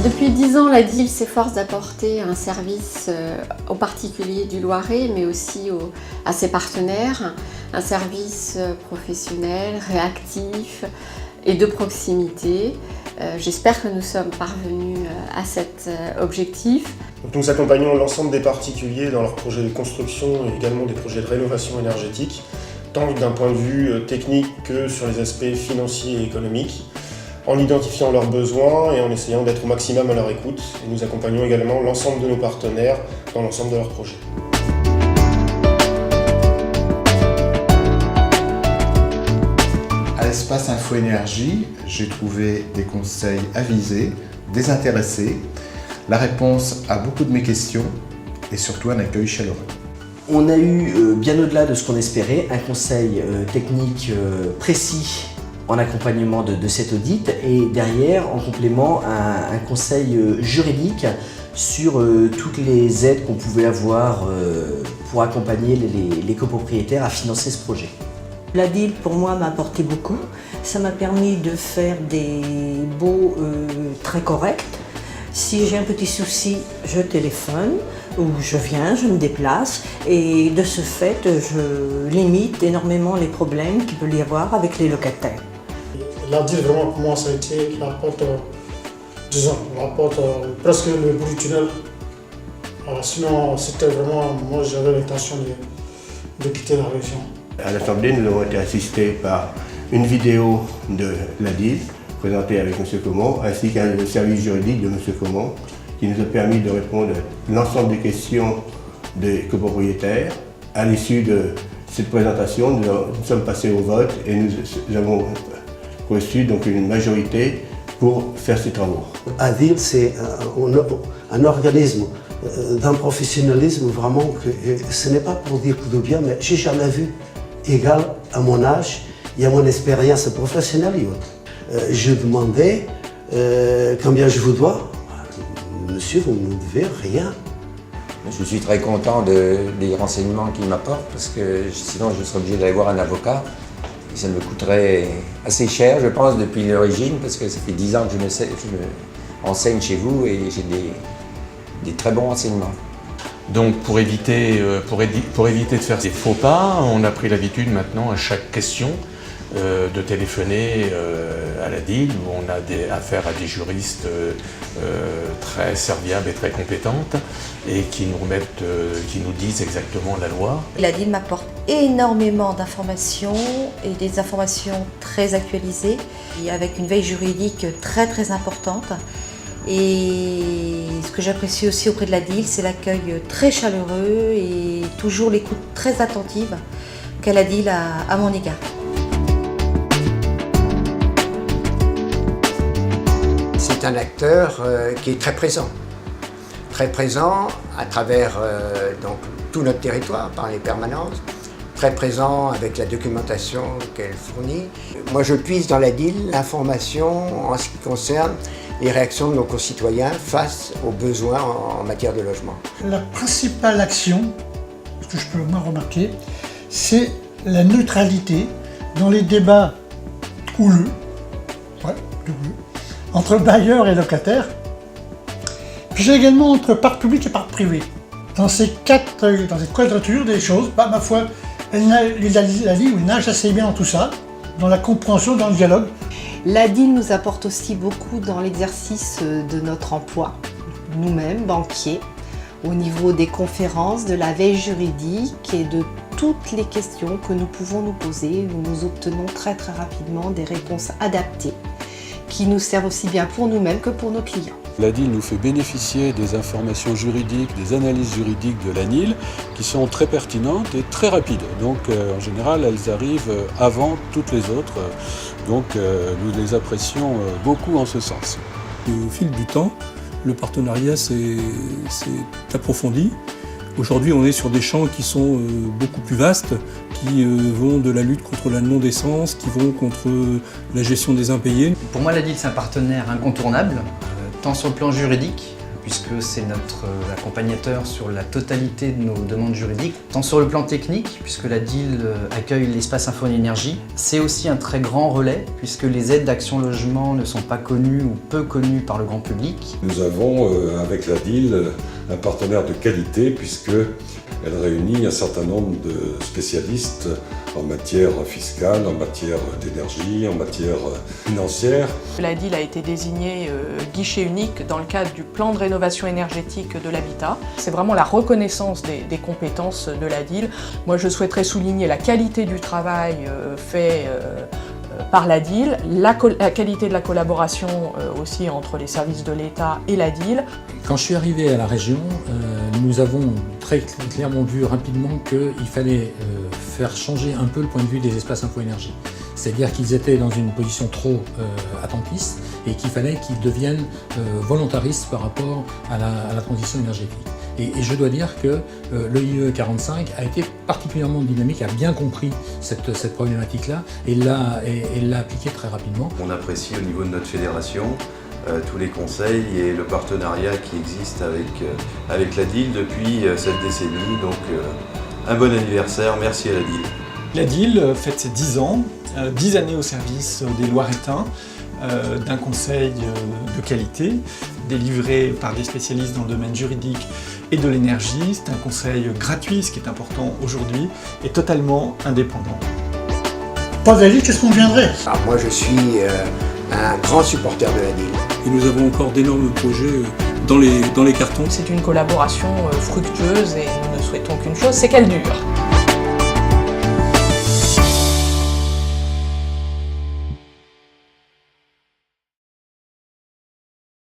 Depuis 10 ans, la DIL s'efforce d'apporter un service aux particuliers du Loiret, mais aussi à ses partenaires, un service professionnel, réactif et de proximité. J'espère que nous sommes parvenus à cet objectif. Donc nous accompagnons l'ensemble des particuliers dans leurs projets de construction et également des projets de rénovation énergétique, tant d'un point de vue technique que sur les aspects financiers et économiques, en identifiant leurs besoins et en essayant d'être au maximum à leur écoute. Et nous accompagnons également l'ensemble de nos partenaires dans l'ensemble de leurs projets. À l'espace Info Énergie, j'ai trouvé des conseils avisés, désintéressés, la réponse à beaucoup de mes questions et surtout un accueil chaleureux. On a eu, bien au-delà de ce qu'on espérait, un conseil technique précis en accompagnement de cet audit et derrière, en complément, un conseil juridique sur toutes les aides qu'on pouvait avoir pour accompagner les copropriétaires à financer ce projet. La DIL pour moi m'a apporté beaucoup. Ça m'a permis de faire des baux très corrects. Si j'ai un petit souci, je téléphone ou je viens, je me déplace et de ce fait, je limite énormément les problèmes qu'il peut y avoir avec les locataires. La DIL vraiment pour moi ça a été la porte, presque le bout du tunnel. Sinon c'était vraiment, moi j'avais l'intention de quitter la région. À l'Assemblée, nous avons été assistés par une vidéo de la DIL présentée avec M. Comont, ainsi qu'un service juridique de M. Comont, qui nous a permis de répondre à l'ensemble des questions des copropriétaires. À l'issue de cette présentation, nous sommes passés au vote et nous avons reçu donc une majorité pour faire ces travaux. La DIL, c'est un organisme d'un professionnalisme vraiment que ce n'est pas pour dire que de bien, mais j'ai jamais vu égal à mon âge et à mon expérience professionnelle. Je demandais combien je vous dois. Monsieur, vous ne me devez rien. Je suis très content des renseignements qu'il m'apporte parce que sinon je serais obligé d'aller voir un avocat. Et ça me coûterait assez cher, je pense, depuis l'origine, parce que ça fait 10 ans que je me enseigne chez vous et j'ai des très bons renseignements. Donc pour éviter de faire des faux pas, on a pris l'habitude maintenant à chaque question de téléphoner à la DIL où on a affaire à des juristes très serviables et très compétentes et qui nous disent exactement la loi. La DIL m'apporte énormément d'informations et des informations très actualisées et avec une veille juridique très très importante. Et ce que j'apprécie aussi auprès de la DIL, c'est l'accueil très chaleureux et toujours l'écoute très attentive qu'a la DIL à mon égard. C'est un acteur qui est très présent à travers donc, tout notre territoire par les permanences, très présent avec la documentation qu'elle fournit. Moi je puise dans la DIL l'information en ce qui concerne les réactions de nos concitoyens face aux besoins en matière de logement. La principale action, ce que je peux moins remarquer, c'est la neutralité dans les débats houleux, entre bailleurs et locataires, puis également entre parc public et parc privé. Dans cette quadrature des choses, ma foi, la DIL nage assez bien dans tout ça, dans la compréhension, dans le dialogue. La DIL nous apporte aussi beaucoup dans l'exercice de notre emploi, nous-mêmes, banquiers, au niveau des conférences, de la veille juridique et de toutes les questions que nous pouvons nous poser, où nous obtenons très très rapidement des réponses adaptées qui nous servent aussi bien pour nous-mêmes que pour nos clients. La DIL nous fait bénéficier des informations juridiques, des analyses juridiques de l'ANIL qui sont très pertinentes et très rapides. Donc en général, elles arrivent avant toutes les autres. Donc nous les apprécions beaucoup en ce sens. Et au fil du temps, le partenariat s'est approfondi. Aujourd'hui, on est sur des champs qui sont beaucoup plus vastes, qui vont de la lutte contre la non-décence, qui vont contre la gestion des impayés. Pour moi, la DIL, c'est un partenaire incontournable, tant sur le plan juridique puisque c'est notre accompagnateur sur la totalité de nos demandes juridiques, tant sur le plan technique, puisque la DIL accueille l'espace Info Énergie. C'est aussi un très grand relais, puisque les aides d'Action Logement ne sont pas connues ou peu connues par le grand public. Nous avons, avec la DIL, un partenaire de qualité, puisqu'elle réunit un certain nombre de spécialistes en matière fiscale, en matière d'énergie, en matière financière. La DIL a été désignée guichet unique dans le cadre du plan de rénovation énergétique de l'habitat. C'est vraiment la reconnaissance des compétences de la DIL. Moi, je souhaiterais souligner la qualité du travail fait par la DIL, la qualité de la collaboration aussi entre les services de l'État et la DIL. Quand je suis arrivé à la région, nous avons très clairement vu rapidement qu'il fallait faire changer un peu le point de vue des espaces Info Énergie. C'est-à-dire qu'ils étaient dans une position trop attentiste et qu'il fallait qu'ils deviennent volontaristes par rapport à la transition énergétique. Et je dois dire que le IE 45 a été particulièrement dynamique, a bien compris cette problématique-là et l'a appliquée très rapidement. On apprécie au niveau de notre fédération tous les conseils et le partenariat qui existe avec la DIL depuis cette décennie. Donc un bon anniversaire, merci à la DIL. La DIL fête ses 10 ans, 10 années au service des Loiretains, d'un conseil de qualité, délivré par des spécialistes dans le domaine juridique et de l'énergie. C'est un conseil gratuit, ce qui est important aujourd'hui, et totalement indépendant. Pas d'avis, qu'est-ce qu'on viendrait? Moi, je suis un grand supporter de la DIL. Et nous avons encore d'énormes projets dans les cartons. C'est une collaboration fructueuse et nous ne souhaitons qu'une chose, c'est qu'elle dure.